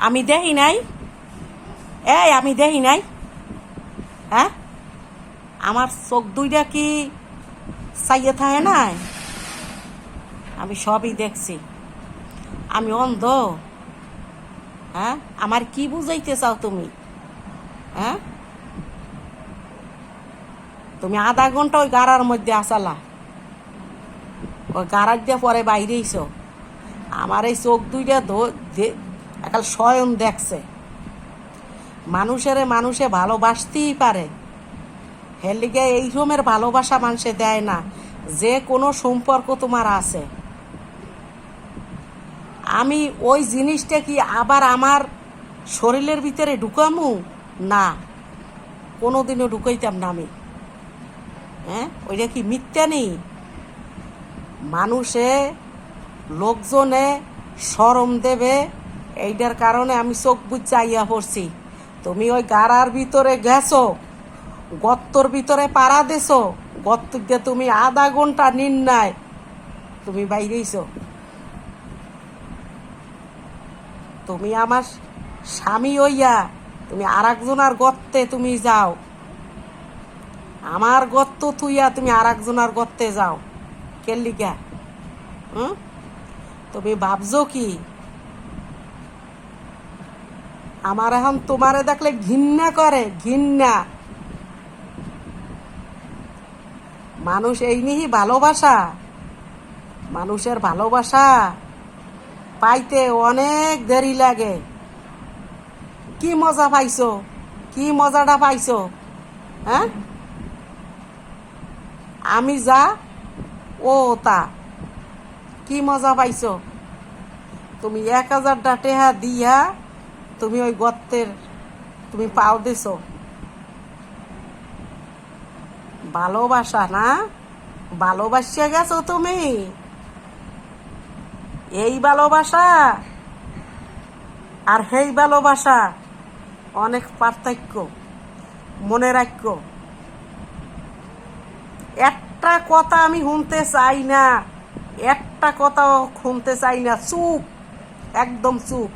আমি দেখি নাই, আমি দেখি নাই। হ্যাঁ, আমার চোখ দুইটা কি চাইয়ে থাকে নাই? আমি সবই দেখছি। আমি অন্ধ? হ্যাঁ, আমার কি বুঝাইতে চাও তুমি? হ্যাঁ, তুমি আধা ঘন্টা ওই গাড়ার মধ্যে আসালা, ওই গাড়ার দিয়ে পরে বাইরে এসো। আমার এই চোখ দুইটা একাল স্বয়ং দেখছে। মানুষে ভালোবাসতেই পারে, হের লিগে এই রকমের ভালোবাসা মানুষে দেয় না। যে কোনো সম্পর্ক তোমার আছে, আমি ওই জিনিসটা কি আবার আমার শরীরের ভিতরে ঢুকামু? না, কোনোদিনও ঢুকাইতাম না আমি। হ্যাঁ, ওইটা কি মিথ্যা নেই? মানুষে, লোকজনে শরম দেবে, এইটার কারণে আমি চোখ বুঝ চাইয়া পড়ছি। তুমি ওই গাড়ার ভিতরে গেছো, গর্তর ভিতরে পাড়া দেছো, গর্ত দিয়ে তুমি আধা ঘন্টা নির্ণয় তুমি বাইরেছো। তুমি আমার স্বামী হইয়া তুমি আর একজনের গর্তে তুমি যাও, আমার গর্ত থুইয়া তুমি আর একজনের গর্তে যাও কেলিগা? তুমি ভাবছো কি আমার এখন তোমারে দেখলে ঘৃণা করে? ঘৃণা। মানুষ এই নিয়েই ভালোবাসা? মানুষের ভালোবাসা পাইতে অনেক দেরি লাগে। কি মজা পাইছো? কি মজাটা পাইছো? হ্যাঁ, আমি যা ও তা, কি মজা পাইছো? তুমি 1000টা টেহা দিয়া তুমি ওই গর্তের তুমি পাও দিছো। ভালোবাসা না, ভালোবাসিয়া গেছো তুমি। এই ভালোবাসা আর সেই ভালোবাসা অনেক পার্থক্য, মনে রাখো। একটা কথা আমি শুনতে চাই না, একটা কথাও শুনতে চাই না। চুপ, একদম চুপ।